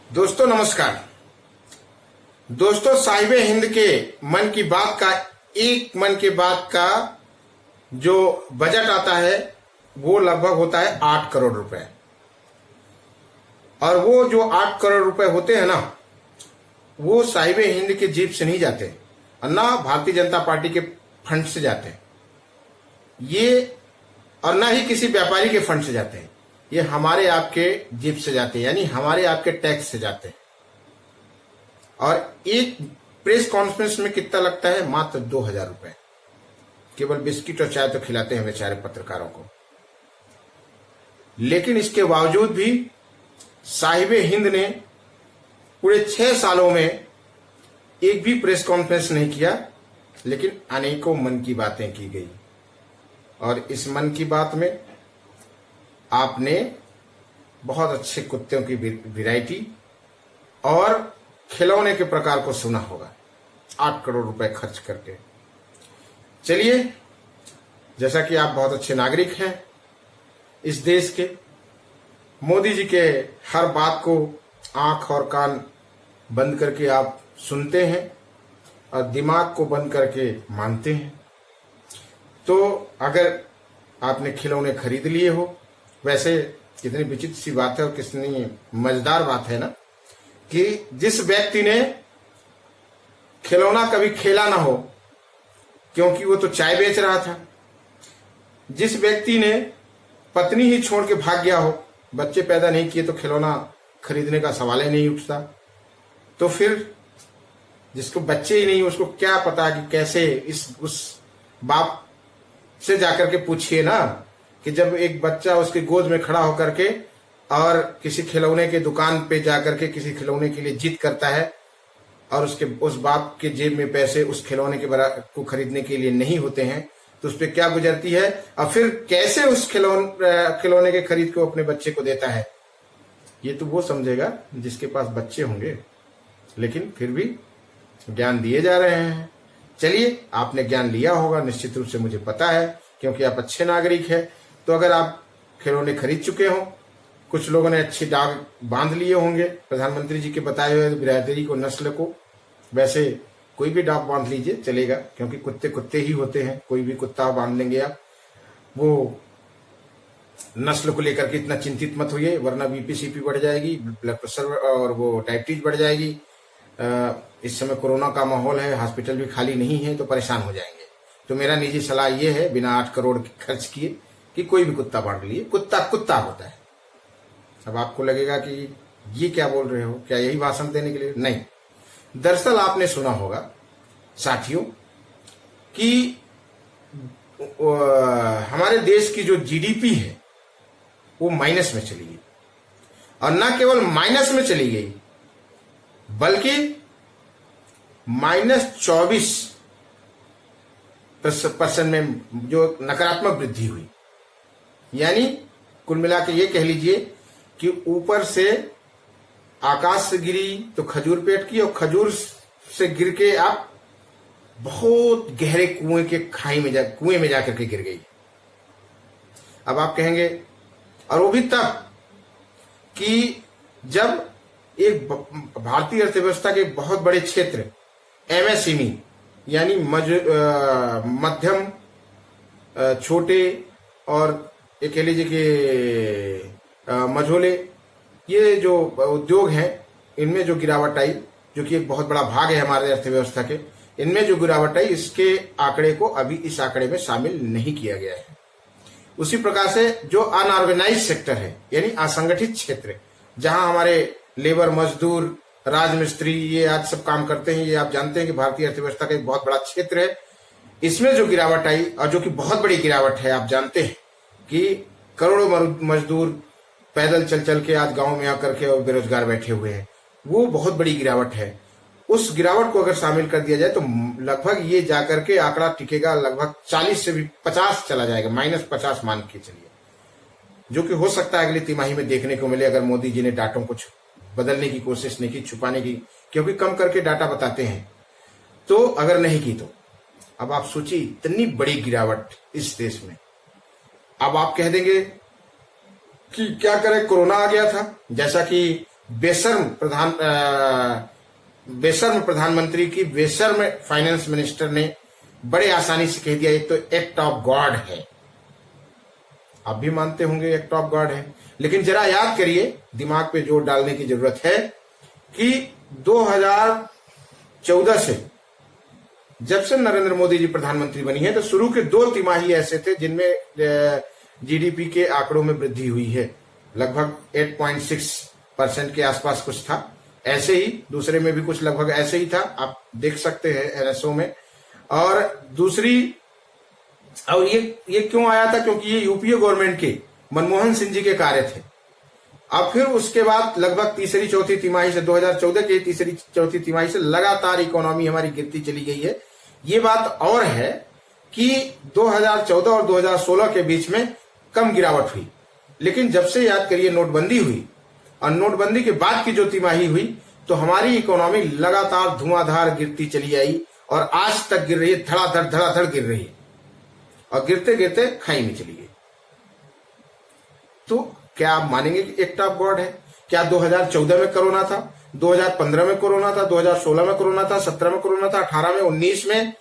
दोस्तों नमस्कार। दोस्तों साहिब हिंद के मन की बात का जो बजट आता है वो लगभग होता है 8 करोड़ रुपए। और वो जो 8 करोड़ रुपए होते हैं ना, वो साहिब हिंद के जेब से नहीं जाते और ना भारतीय जनता पार्टी के फंड से जाते हैं ये, और ना ही किसी व्यापारी के फंड से जाते हैं। ये हमारे आपके जेब से जाते हैं, यानी हमारे आपके टैक्स से जाते हैं। और एक प्रेस कॉन्फ्रेंस में कितना लगता है? मात्र 2000 रुपए। केवल बिस्किट और चाय तो खिलाते हैं बेचारे पत्रकारों को। लेकिन इसके बावजूद भी साहिब हिंद ने पूरे 6 सालों में एक भी प्रेस कॉन्फ्रेंस नहीं किया, लेकिन अनेकों मन की बातें की गई। और इस मन की बात में आपने बहुत अच्छे कुत्तों की वैरायटी और खिलौने के प्रकार को सुना होगा। 8 करोड़ रुपए खर्च करके। चलिए, जैसा कि आप बहुत अच्छे नागरिक हैं इस देश के, मोदी जी के हर बात को आंख और कान बंद करके आप सुनते हैं और दिमाग को बंद करके मानते हैं। तो अगर आपने खिलौने खरीद लिए हो, वैसे कितनी विचित्र सी बात है और कितनी मजेदार बात है ना, कि जिस व्यक्ति ने खिलौना कभी खेला ना हो क्योंकि वो तो चाय बेच रहा था, जिस व्यक्ति ने पत्नी ही छोड़ के भाग गया हो, बच्चे पैदा नहीं किए तो खिलौना खरीदने का सवाल ही नहीं उठता, तो फिर जिसको बच्चे ही नहीं उसको क्या पता कि कैसे उस बाप से जाकर के पूछिए ना, कि जब एक बच्चा उसकी गोद में खड़ा होकर के और किसी खिलौने के दुकान पे जाकर के किसी खिलौने के लिए जिद करता है और उस बाप के जेब में पैसे उस खिलौने के को खरीदने के लिए नहीं होते हैं, तो उस पर क्या गुजरती है और फिर कैसे उस खिलौने के खरीद को अपने बच्चे को देता है, ये तो वो समझेगा जिसके पास बच्चे होंगे। लेकिन फिर भी ज्ञान दिए जा रहे हैं। चलिए, आपने ज्ञान लिया होगा निश्चित रूप से, मुझे पता है, क्योंकि आप अच्छे नागरिक हैं। तो अगर आप खिलौने खरीद चुके हो, कुछ लोगों ने अच्छी दाग बांध लिए होंगे प्रधानमंत्री जी के बताए हुए बिरादरी को, नस्ल को। वैसे कोई भी डाक बांध लीजिए, चलेगा, क्योंकि कुत्ते कुत्ते ही होते हैं। कोई भी कुत्ता बांध लेंगे आप। वो नस्ल को लेकर के इतना चिंतित मत होइए, वरना बीपी बढ़ जाएगी, ब्लड प्रेशर और वो डायबिटीज बढ़ जाएगी। इस समय कोरोना का माहौल है, हॉस्पिटल भी खाली नहीं है, तो परेशान हो जाएंगे। तो मेरा निजी सलाह ये है, बिना 8 करोड़ खर्च किए, कि कोई भी कुत्ता बांट लिए। कुत्ता कुत्ता होता है। अब आपको लगेगा कि ये क्या बोल रहे हो, क्या यही भाषण देने के लिए? नहीं, दरअसल आपने सुना होगा साथियों कि हमारे देश की जो जीडीपी है वो माइनस में चली गई। और न केवल माइनस में चली गई, बल्कि -24% में जो नकारात्मक वृद्धि हुई। यानी कुल मिला के ये कह लीजिए कि ऊपर से आकाश से गिरी तो खजूर पेट की, और खजूर से गिर के आप बहुत गहरे कुएं में जाकर के गिर गई। अब आप कहेंगे, और वो भी तब कि जब एक भारतीय अर्थव्यवस्था के बहुत बड़े क्षेत्र एमएसएमई यानी मध्यम, छोटे और ये कह लीजिए कि मझोले, ये जो उद्योग हैं, इनमें जो गिरावट आई, जो कि एक बहुत बड़ा भाग है हमारे अर्थव्यवस्था के, इनमें जो गिरावट आई, इसके आंकड़े को अभी इस आंकड़े में शामिल नहीं किया गया है। उसी प्रकार से जो अनऑर्गेनाइज सेक्टर है, यानी असंगठित क्षेत्र, जहां हमारे लेबर, मजदूर, राजमिस्त्री, ये आज सब काम करते हैं, ये आप जानते हैं कि भारतीय अर्थव्यवस्था का एक बहुत बड़ा क्षेत्र है। इसमें जो गिरावट आई, और जो कि बहुत बड़ी गिरावट है, आप जानते हैं कि करोड़ों मजदूर पैदल चल चल के आज गांव में आकर के और बेरोजगार बैठे हुए हैं, वो बहुत बड़ी गिरावट है। उस गिरावट को अगर शामिल कर दिया जाए तो लगभग ये जाकर के आंकड़ा टिकेगा लगभग 40 से भी 50 चला जाएगा, -50 मान के चलिए, जो कि हो सकता है अगली तिमाही में देखने को मिले, अगर मोदी जी ने डाटों को बदलने की कोशिश नहीं की, छुपाने की, क्योंकि कम करके डाटा बताते हैं। तो अगर नहीं की तो अब आप सोचिए, इतनी बड़ी गिरावट इस देश में। अब आप कह देंगे कि क्या करें, कोरोना आ गया था, जैसा कि बेशर्म प्रधानमंत्री की बेशर्म फाइनेंस मिनिस्टर ने बड़े आसानी से कह दिया ये तो एक्ट ऑफ गॉड है। आप भी मानते होंगे एक्ट ऑफ गॉड है, लेकिन जरा याद करिए, दिमाग पे जोर डालने की जरूरत है कि 2014 से जब से नरेंद्र मोदी जी प्रधानमंत्री बनी है तो शुरू के 2 तिमाही ऐसे थे जिनमें जीडीपी के आंकड़ों में वृद्धि हुई है। लगभग 8.6% के आसपास कुछ था, ऐसे ही दूसरे में भी कुछ लगभग ऐसे ही था, आप देख सकते हैं एनएसओ में। और दूसरी, और ये क्यों आया था, क्योंकि ये यूपीए गवर्नमेंट के मनमोहन सिंह जी के कार्य थे। अब फिर उसके बाद लगभग तीसरी चौथी तिमाही से 2014 के तीसरी चौथी तिमाही से लगातार इकोनॉमी हमारी गिरती चली गई है। ये बात और है कि 2014 और 2016 के बीच में कम गिरावट हुई, लेकिन जब से याद करिए नोटबंदी हुई और नोटबंदी के बाद की जो तिमाही हुई तो हमारी इकोनॉमी लगातार धुआंधार गिरती चली आई और आज तक गिर रही है, धड़ाधड़ गिर रही है और गिरते गिरते खाई में चली गई। तो क्या आप मानेंगे कि एक्ट ऑफ गॉड है? क्या 2014 में कोरोना था, 2015 में कोरोना था, 2016 में कोरोना था, 17 में कोरोना था, 18 में, 19 में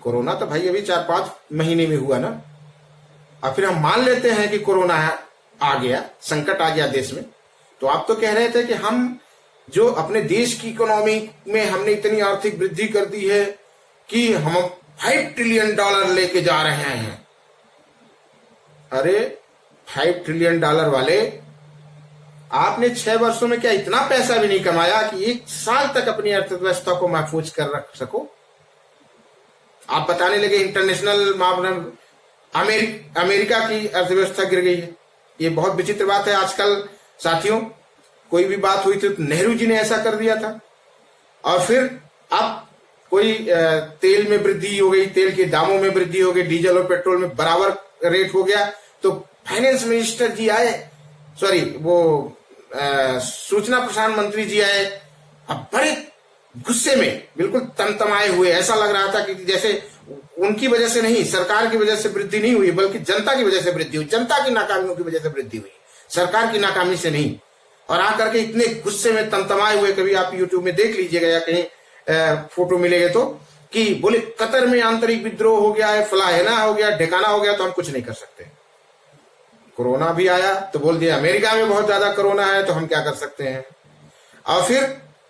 कोरोना? तो भाई अभी 4-5 महीने में हुआ ना। और फिर हम मान लेते हैं कि कोरोना आ गया, संकट आ गया देश में। तो आप तो कह रहे थे कि हम जो अपने देश की इकोनॉमी में हमने इतनी आर्थिक वृद्धि कर दी है कि हम $5 ट्रिलियन लेके जा रहे हैं। अरे $5 ट्रिलियन वाले, आपने 6 वर्षों में क्या इतना पैसा भी नहीं कमाया कि 1 साल तक अपनी अर्थव्यवस्था को महफूज कर रख सको? आप बताने लगे इंटरनेशनल मापदंड, अमेरिका की अर्थव्यवस्था गिर गई है। ये बहुत विचित्र बात है आजकल साथियों। कोई भी बात हुई थी तो नेहरू जी ने ऐसा कर दिया था, और फिर अब कोई तेल में वृद्धि हो गई, तेल के दामों में वृद्धि हो गई, डीजल और पेट्रोल में बराबर रेट हो गया तो फाइनेंस मिनिस्टर जी आए, सॉरी वो सूचना प्रसारण मंत्री जी आए, अब बड़े गुस्से में बिल्कुल तमतमाए हुए। ऐसा लग रहा था कि जैसे उनकी वजह से नहीं, सरकार की वजह से वृद्धि नहीं हुई, बल्कि जनता की वजह से वृद्धि हुई, जनता की नाकामियों की वजह से वृद्धि हुई, सरकार की नाकामी से नहीं। और आकर के इतने गुस्से में तमतमाए हुए, कभी आप यूट्यूब में देख लीजिएगा या कहीं फोटो मिलेगा तो, कि बोले कतर में आंतरिक विद्रोह हो गया है, फलाना हो गया, ढिकाना हो गया, तो हम कुछ नहीं कर सकते। कोरोना भी आया तो बोल दिया अमेरिका में बहुत ज्यादा कोरोना है तो हम क्या कर सकते हैं। और फिर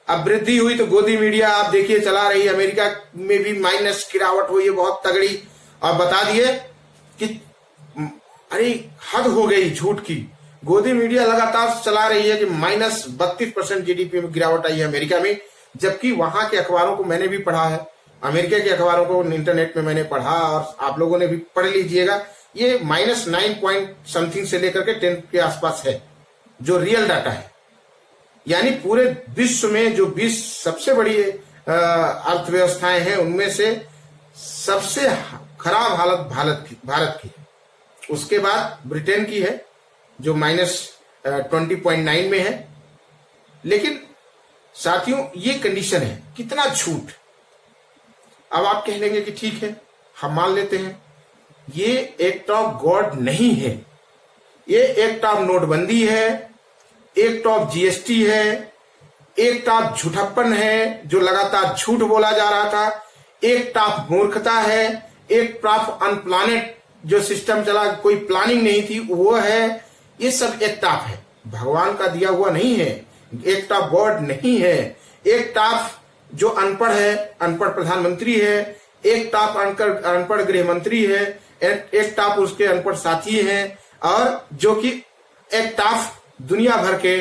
अब वृद्धि हुई तो गोदी मीडिया आप देखिए चला रही है, अमेरिका में भी माइनस गिरावट हुई है बहुत तगड़ी, और बता दिए कि अरे हद हो गई झूठ की। गोदी मीडिया लगातार चला रही है कि -32% जीडीपी में गिरावट आई है अमेरिका में, जबकि वहां के अखबारों को मैंने भी पढ़ा है, अमेरिका के अखबारों को इंटरनेट में मैंने पढ़ा और आप लोगों ने भी पढ़ लीजिएगा। ये -9 पॉइंट समथिंग से लेकर के 10 के आसपास है जो रियल डाटा है। यानी पूरे विश्व में जो 20 सबसे बड़ी अर्थव्यवस्थाएं हैं उनमें से सबसे खराब हालत भारत की है। उसके बाद ब्रिटेन की है जो -20.9 में है। लेकिन साथियों ये कंडीशन है, कितना झूठ। अब आप कह लेंगे कि ठीक है हम मान लेते हैं ये एक्ट ऑफ गॉड नहीं है, ये एक्ट ऑफ नोटबंदी है, एक्ट ऑफ जीएसटी है, एक्ट ऑफ झूठप्पन है जो लगातार झूठ बोला जा रहा था, एक्ट ऑफ मूर्खता है, एक्ट ऑफ अनप्लानेड जो सिस्टम चला, कोई प्लानिंग नहीं थी वो है। ये सब एक्ट ऑफ है, भगवान का दिया हुआ नहीं है, एक्ट ऑफ गॉड नहीं है। एक्ट ऑफ जो अनपढ़ है, अनपढ़ प्रधानमंत्री है, एक्ट ऑफ अनपढ़ गृह मंत्री है, एक्ट ऑफ उसके अनपढ़ साथी हैं, और जो कि एक्ट ऑफ दुनिया भर के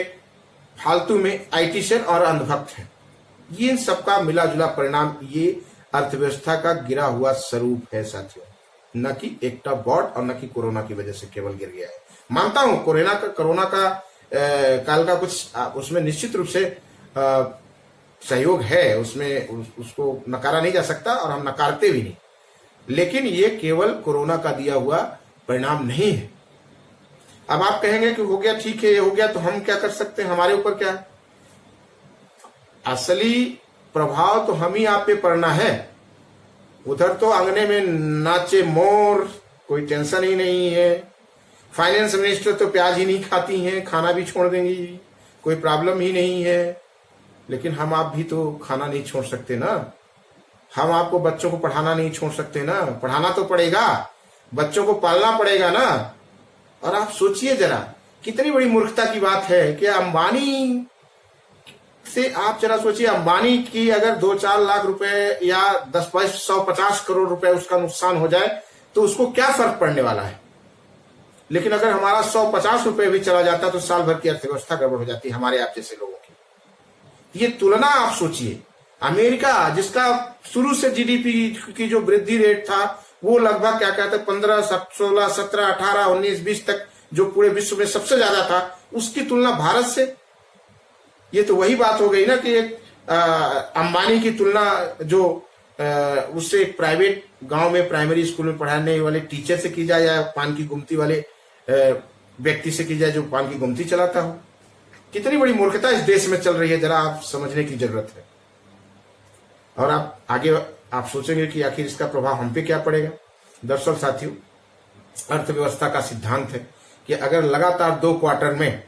फालतू में आईटीशन और अंधभक्त है। ये सबका मिला जुला परिणाम ये अर्थव्यवस्था का गिरा हुआ स्वरूप है साथियों, न कि एक्ट ऑफ गॉड और न कि कोरोना की वजह से केवल गिर गया है। मानता हूं कोरोना का काल का कुछ उसमें निश्चित रूप से सहयोग है, उसमें उसको नकारा नहीं जा सकता और हम नकारते भी नहीं, लेकिन ये केवल कोरोना का दिया हुआ परिणाम नहीं है। अब आप कहेंगे कि हो गया, ठीक है ये हो गया तो हम क्या कर सकते हैं, हमारे ऊपर क्या है? असली प्रभाव तो हम ही आप पे पड़ना है। उधर तो अंगने में नाचे मोर, कोई टेंशन ही नहीं है। फाइनेंस मिनिस्टर तो प्याज ही नहीं खाती हैं, खाना भी छोड़ देंगी। कोई प्रॉब्लम ही नहीं है, लेकिन हम आप भी तो खाना नहीं छोड़ सकते ना, हम आपको बच्चों को पढ़ाना नहीं छोड़ सकते ना, पढ़ाना तो पड़ेगा, बच्चों को पालना पड़ेगा ना। और आप सोचिए जरा, कितनी बड़ी मूर्खता की बात है कि अंबानी से, आप जरा सोचिए, अंबानी की अगर 2-4 लाख रुपए या 10-150 करोड़ रुपए उसका नुकसान हो जाए तो उसको क्या फर्क पड़ने वाला है। लेकिन अगर हमारा 150 रुपए भी चला जाता तो साल भर की अर्थव्यवस्था गड़बड़ हो जाती हमारे आप जैसे लोगों की। ये तुलना आप सोचिए, अमेरिका जिसका शुरू से जीडीपी की जो वृद्धि रेट था वो लगभग क्या कहते हैं 15, 16, 17, 18, 19, 20 तक जो पूरे विश्व में सबसे ज्यादा था, उसकी तुलना भारत से, ये तो वही बात हो गई ना कि अंबानी की तुलना जो उससे एक प्राइवेट गांव में प्राइमरी स्कूल में पढ़ाने वाले टीचर से की जाए या पान की गुमती वाले व्यक्ति से की जाए जो पान की गुमती चलाता हो। कितनी बड़ी मूर्खता इस देश में चल रही है, जरा आप समझने की जरूरत है। और आप आगे आप सोचेंगे कि आखिर इसका प्रभाव हम पे क्या पड़ेगा। दरअसल साथियों, अर्थव्यवस्था का सिद्धांत है कि अगर लगातार 2 क्वार्टर में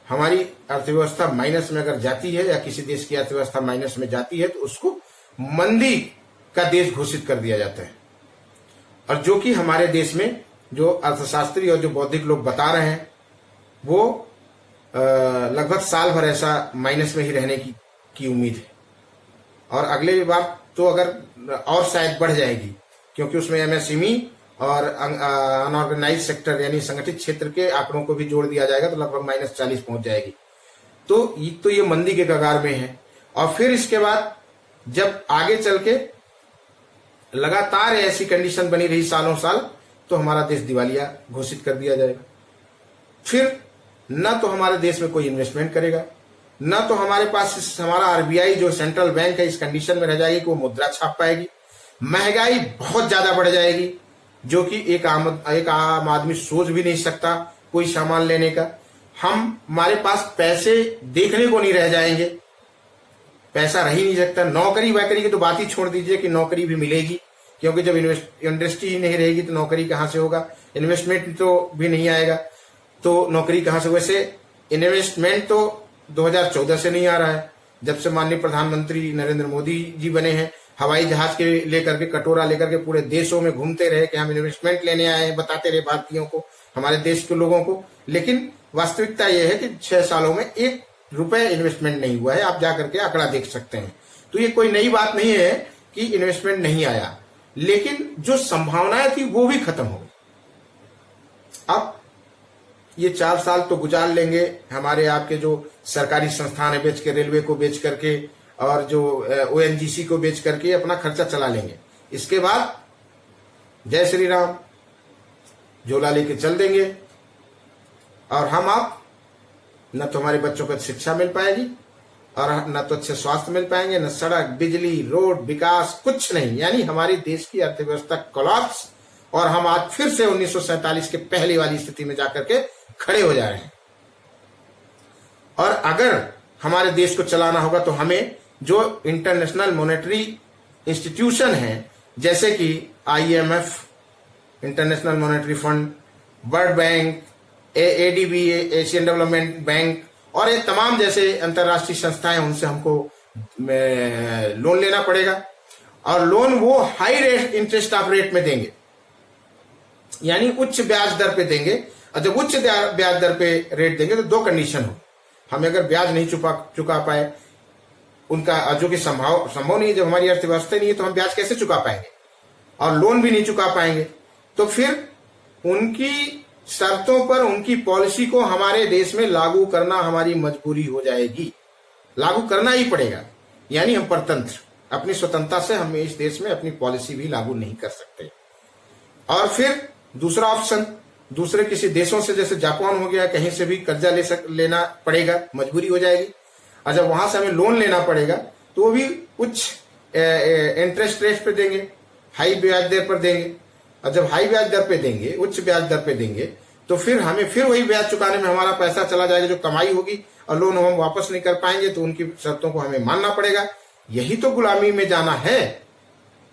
हमारी अर्थव्यवस्था माइनस में अगर जाती है या किसी देश की अर्थव्यवस्था माइनस में जाती है तो उसको मंदी का देश घोषित कर दिया जाता है। और जो कि हमारे देश में जो अर्थशास्त्री और जो बौद्धिक लोग बता रहे हैं वो लगभग साल भर ऐसा माइनस में ही रहने की उम्मीद है। और अगले बार तो अगर और शायद बढ़ जाएगी, क्योंकि उसमें एमएसएमई और अनऑर्गेनाइज सेक्टर यानी संगठित क्षेत्र के आंकड़ों को भी जोड़ दिया जाएगा तो लगभग -40 पहुंच जाएगी। तो ये मंदी के कगार में है। और फिर इसके बाद जब आगे चल के लगातार ऐसी कंडीशन बनी रही सालों साल तो हमारा देश दिवालिया घोषित कर दिया जाएगा। फिर न तो हमारे देश में कोई इन्वेस्टमेंट करेगा, न तो हमारे पास हमारा आरबीआई जो सेंट्रल बैंक है इस कंडीशन में रह जाएगी कि वो मुद्रा छाप पाएगी। महंगाई बहुत ज्यादा बढ़ जाएगी जो कि एक आम आदमी सोच भी नहीं सकता कोई सामान लेने का। हमारे पास पैसे देखने को नहीं रह जाएंगे, पैसा रह ही नहीं सकता। नौकरी वैकरी की तो बात ही छोड़ दीजिए कि नौकरी भी मिलेगी, क्योंकि जब इंडस्ट्री ही नहीं रहेगी तो नौकरी कहां से होगा, इन्वेस्टमेंट तो भी नहीं आएगा तो नौकरी कहां से। वैसे इन्वेस्टमेंट तो 2014 से नहीं आ रहा है, जब से माननीय प्रधानमंत्री नरेंद्र मोदी जी बने हैं। हवाई जहाज के लेकर के कटोरा लेकर के पूरे देशों में घूमते रहे कि हम इन्वेस्टमेंट लेने आए हैं, बताते रहे भारतीयों को, हमारे देश के लोगों को। लेकिन वास्तविकता यह है कि 6 सालों में 1 रुपए इन्वेस्टमेंट नहीं हुआ है। आप जाकर के आंकड़ा देख सकते हैं। तो ये कोई नई बात नहीं है कि इन्वेस्टमेंट नहीं आया, लेकिन जो संभावनाएं थी वो भी खत्म हो गई। अब ये 4 साल तो गुजार लेंगे हमारे आपके जो सरकारी संस्थान है बेच के, रेलवे को बेच करके और जो ओएनजीसी को बेच करके अपना खर्चा चला लेंगे। इसके बाद जय श्री राम झोला लेके चल देंगे और हम आप न तो हमारे बच्चों को शिक्षा मिल पाएगी और न तो अच्छे स्वास्थ्य मिल पाएंगे, न सड़क, बिजली, रोड, विकास, कुछ नहीं। यानी हमारी देश की अर्थव्यवस्था कोलैप्स और हम आज फिर से 1947 के पहले वाली स्थिति में जाकर के खड़े हो जा रहे हैं। और अगर हमारे देश को चलाना होगा तो हमें जो इंटरनेशनल मॉनेटरी इंस्टीट्यूशन है जैसे कि IMF, international monetary fund, world bank, ADB, Asian development bank और ये तमाम जैसे अंतर्राष्ट्रीय संस्थाएं, उनसे हमको लोन लेना पड़ेगा। और लोन वो high rate interest of rate में देंगे, यानी उच्च ब्याज दर पे देंगे। और जब उच्च ब्याज दर पे रेट देंगे तो 2 कंडीशन हो। हम अगर ब्याज नहीं चुका पाए उनका, जो कि संभव नहीं है, जब हमारी अर्थव्यवस्था नहीं है तो हम ब्याज कैसे चुका पाएंगे, और लोन भी नहीं चुका पाएंगे तो फिर उनकी शर्तों पर उनकी पॉलिसी को हमारे देश में लागू करना हमारी मजबूरी हो जाएगी। लागू करना ही पड़ेगा, यानी हम परतंत्र, अपनी स्वतंत्रता से हम इस देश में अपनी पॉलिसी भी लागू नहीं कर सकते। और फिर दूसरा ऑप्शन, दूसरे किसी देशों से जैसे जापान हो गया, कहीं से भी कर्जा लेना पड़ेगा, मजबूरी हो जाएगी। और जब वहां से हमें लोन लेना पड़ेगा तो वो भी उच्च इंटरेस्ट रेट पे देंगे, हाई ब्याज दर पर देंगे। और जब हाई ब्याज दर पे देंगे, उच्च ब्याज दर पे देंगे तो फिर हमें फिर वही ब्याज चुकाने में हमारा पैसा चला जाएगा, जो कमाई होगी, और लोन हम वापस नहीं कर पाएंगे तो उनकी शर्तों को हमें मानना पड़ेगा। यही तो गुलामी में जाना है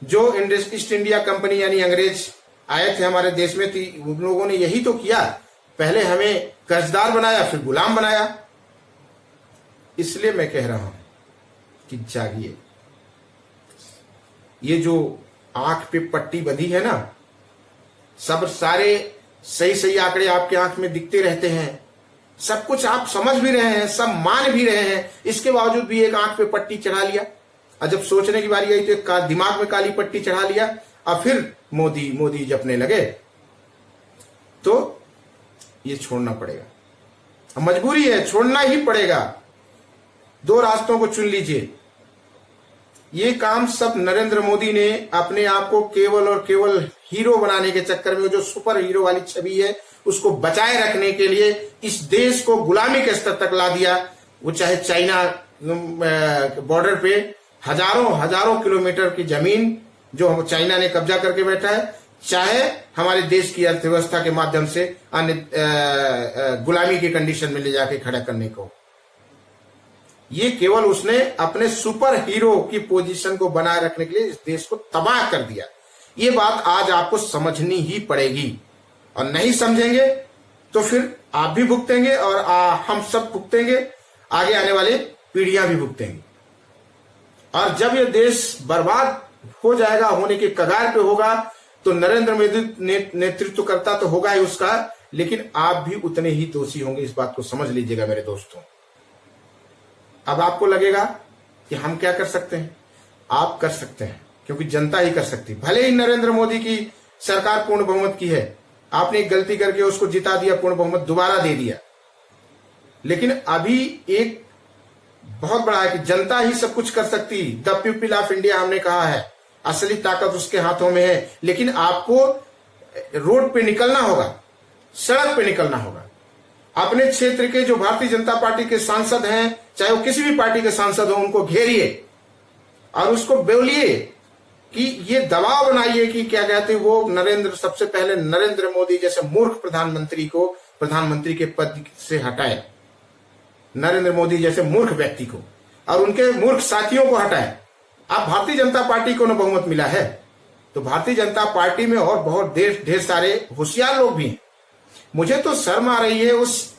जो ईस्ट इंडिया कंपनी यानी अंग्रेज आए थे हमारे देश में, उन लोगों ने यही तो किया। पहले हमें कर्जदार बनाया, फिर गुलाम बनाया। इसलिए मैं कह रहा हूं कि जागिए। ये जो आंख पे पट्टी बंधी है ना, सब सारे सही सही आंकड़े आपके आंख में दिखते रहते हैं, सब कुछ आप समझ भी रहे हैं, सब मान भी रहे हैं, इसके बावजूद भी एक आंख पे पट्टी चढ़ा लिया। और जब सोचने की बारी आई तो दिमाग में काली पट्टी चढ़ा लिया और फिर मोदी मोदी जपने लगे। तो ये छोड़ना पड़ेगा, मजबूरी है, छोड़ना ही पड़ेगा। दो रास्तों को चुन लीजिए। ये काम सब नरेंद्र मोदी ने अपने आप को केवल और केवल हीरो बनाने के चक्कर में, जो सुपर हीरो वाली छवि है उसको बचाए रखने के लिए इस देश को गुलामी के स्तर तक ला दिया। वो चाहे चाइना बॉर्डर पे हजारों किलोमीटर की जमीन जो चाइना ने कब्जा करके बैठा है, चाहे हमारे देश की अर्थव्यवस्था के माध्यम से अन्य गुलामी की कंडीशन में ले जाके खड़ा करने को, ये केवल उसने अपने सुपर हीरो की पोजीशन को बनाए रखने के लिए इस देश को तबाह कर दिया। ये बात आज आपको समझनी ही पड़ेगी, और नहीं समझेंगे तो फिर आप भी भुगतेंगे और हम सब भुगतेंगे, आगे आने वाले पीढ़ियां भी भुगतेंगी। और जब ये देश बर्बाद हो जाएगा, होने के कगार पे होगा, तो नरेंद्र मोदी नेतृत्व करता तो होगा ही उसका, लेकिन आप भी उतने ही दोषी होंगे। इस बात को समझ लीजिएगा मेरे दोस्तों। अब आपको लगेगा कि हम क्या कर सकते हैं, आप कर सकते हैं, क्योंकि जनता ही कर सकती है। भले ही नरेंद्र मोदी की सरकार पूर्ण बहुमत की है, आपने एक गलती करके उसको जिता दिया, पूर्ण बहुमत दोबारा दे दिया, लेकिन अभी एक बहुत बड़ा है कि जनता ही सब कुछ कर सकती। द पीपल ऑफ इंडिया हमने कहा है, असली ताकत उसके हाथों में है। लेकिन आपको रोड पे निकलना होगा, सड़क पे निकलना होगा। अपने क्षेत्र के जो भारतीय जनता पार्टी के सांसद हैं, चाहे वो किसी भी पार्टी के सांसद हो, उनको घेरिए और उसको बोलिए कि ये दबाव बनाइए कि क्या कहते हैं वो सबसे पहले नरेंद्र मोदी जैसे मूर्ख प्रधानमंत्री को प्रधानमंत्री के पद से हटाए, नरेंद्र मोदी जैसे मूर्ख व्यक्ति को और उनके मूर्ख साथियों को हटाए। अब भारतीय जनता पार्टी को न बहुमत मिला है, तो भारतीय जनता पार्टी में और बहुत ढेर सारे होशियार लोग भी हैं। मुझे तो शर्म आ रही है उस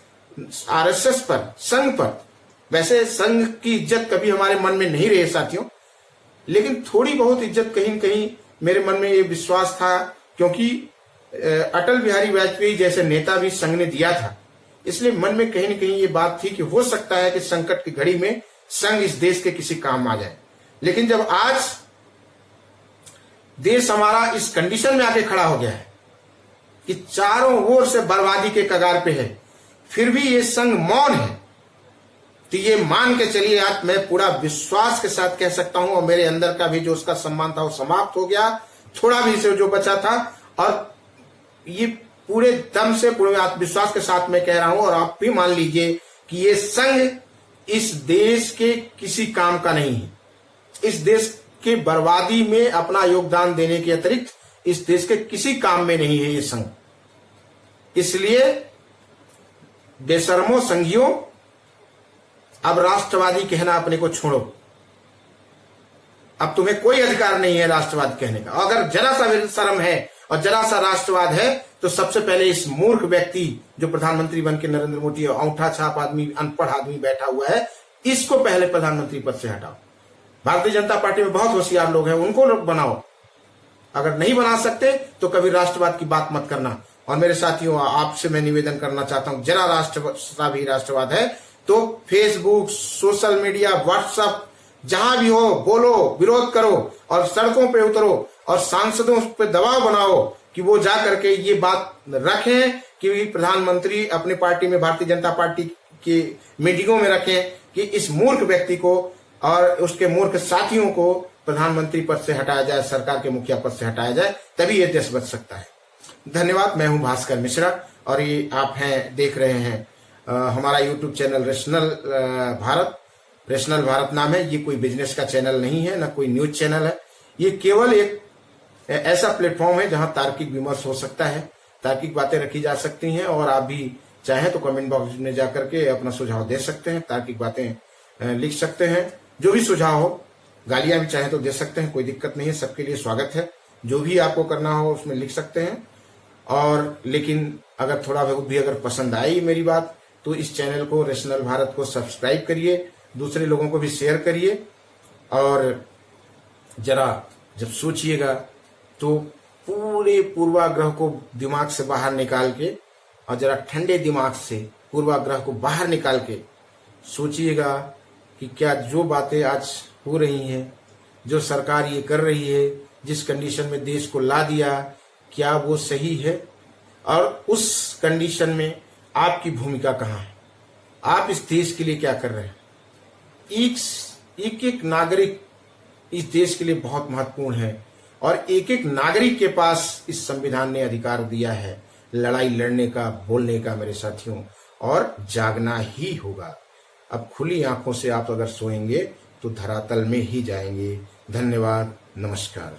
आरएसएस पर, संघ पर। वैसे संघ की इज्जत कभी हमारे मन में नहीं रही साथियों, लेकिन थोड़ी बहुत इज्जत कहीं न कहीं मेरे मन में ये विश्वास था, क्योंकि अटल बिहारी वाजपेयी जैसे नेता भी संघ ने दिया था। इसलिए मन में कहीं न कहीं ये बात थी कि हो सकता है कि संकट की घड़ी में संघ इस देश के किसी काम आ जाए। लेकिन जब आज देश हमारा इस कंडीशन में आके खड़ा हो गया है कि चारों ओर से बर्बादी के कगार पे है, फिर भी ये संघ मौन है, तो ये मान के चलिए आज मैं पूरा विश्वास के साथ कह सकता हूं, और मेरे अंदर का भी जो उसका सम्मान था वो समाप्त हो गया, थोड़ा भी से जो बचा था। और ये पूरे दम से पूरे आत्मविश्वास के साथ मैं कह रहा हूं, और आप भी मान लीजिए कि ये संघ इस देश के किसी काम का नहीं है। इस देश के बर्बादी में अपना योगदान देने के अतिरिक्त इस देश के किसी काम में नहीं है ये संघ। इसलिए बेशर्मो संघियों, अब राष्ट्रवादी कहना अपने को छोड़ो। अब तुम्हें कोई अधिकार नहीं है राष्ट्रवाद कहने का। अगर जरा सा भी शर्म है और जरा सा राष्ट्रवाद है, तो सबसे पहले इस मूर्ख व्यक्ति जो प्रधानमंत्री बन के नरेंद्र मोदी अंगूठा छाप आदमी, अनपढ़ आदमी बैठा हुआ है, इसको पहले प्रधानमंत्री पद से हटाओ। भारतीय जनता पार्टी में बहुत होशियार लोग हैं, उनको बनाओ। अगर नहीं बना सकते तो कभी राष्ट्रवाद की बात मत करना। और मेरे साथियों, आपसे मैं निवेदन करना चाहता हूं, जरा राष्ट्रवाद है तो फेसबुक, सोशल मीडिया, व्हाट्सएप, जहां भी हो बोलो, विरोध करो और सड़कों पे उतरो और सांसदों पे दबाव बनाओ कि वो जा करके ये बात रखें कि प्रधानमंत्री अपनी पार्टी में, भारतीय जनता पार्टी की मीटिंगों में रखें कि इस मूर्ख व्यक्ति को और उसके मूर्ख साथियों को प्रधानमंत्री पद से हटाया जाए, सरकार के मुखिया पद से हटाया जाए, तभी ये देश बच सकता है। धन्यवाद। मैं हूं भास्कर मिश्रा और ये आप देख रहे हैं हमारा यूट्यूब चैनल रेशनल भारत नाम है। ये कोई बिजनेस का चैनल नहीं है, ना कोई न्यूज चैनल है। ये केवल एक ऐसा प्लेटफॉर्म है जहां तार्किक विमर्श हो सकता है, तार्किक बातें रखी जा सकती हैं, और आप भी चाहें तो कमेंट बॉक्स में जाकर के अपना सुझाव दे सकते हैं, तार्किक बातें लिख सकते हैं। जो भी सुझाव हो, गालियां भी चाहें तो दे सकते हैं, कोई दिक्कत नहीं है, सबके लिए स्वागत है। जो भी आपको करना हो उसमें लिख सकते हैं। और लेकिन अगर थोड़ा बहुत भी अगर पसंद आई मेरी बात, तो इस चैनल को, रेशनल भारत को सब्सक्राइब करिए, दूसरे लोगों को भी शेयर करिए और जरा जब सोचिएगा तो पूरे पूर्वाग्रह को दिमाग से बाहर निकाल के और जरा ठंडे दिमाग से पूर्वाग्रह को बाहर निकाल के सोचिएगा कि क्या जो बातें आज हो रही हैं, जो सरकार ये कर रही है, जिस कंडीशन में देश को ला दिया, क्या वो सही है? और उस कंडीशन में आपकी भूमिका कहाँ है? आप इस देश के लिए क्या कर रहे हैं? एक एक नागरिक इस देश के लिए बहुत महत्वपूर्ण है और एक एक नागरिक के पास इस संविधान ने अधिकार दिया है लड़ाई लड़ने का, बोलने का मेरे साथियों, और जागना ही होगा। अब खुली आंखों से आप अगर सोएंगे तो धरातल में ही जाएंगे। धन्यवाद, नमस्कार।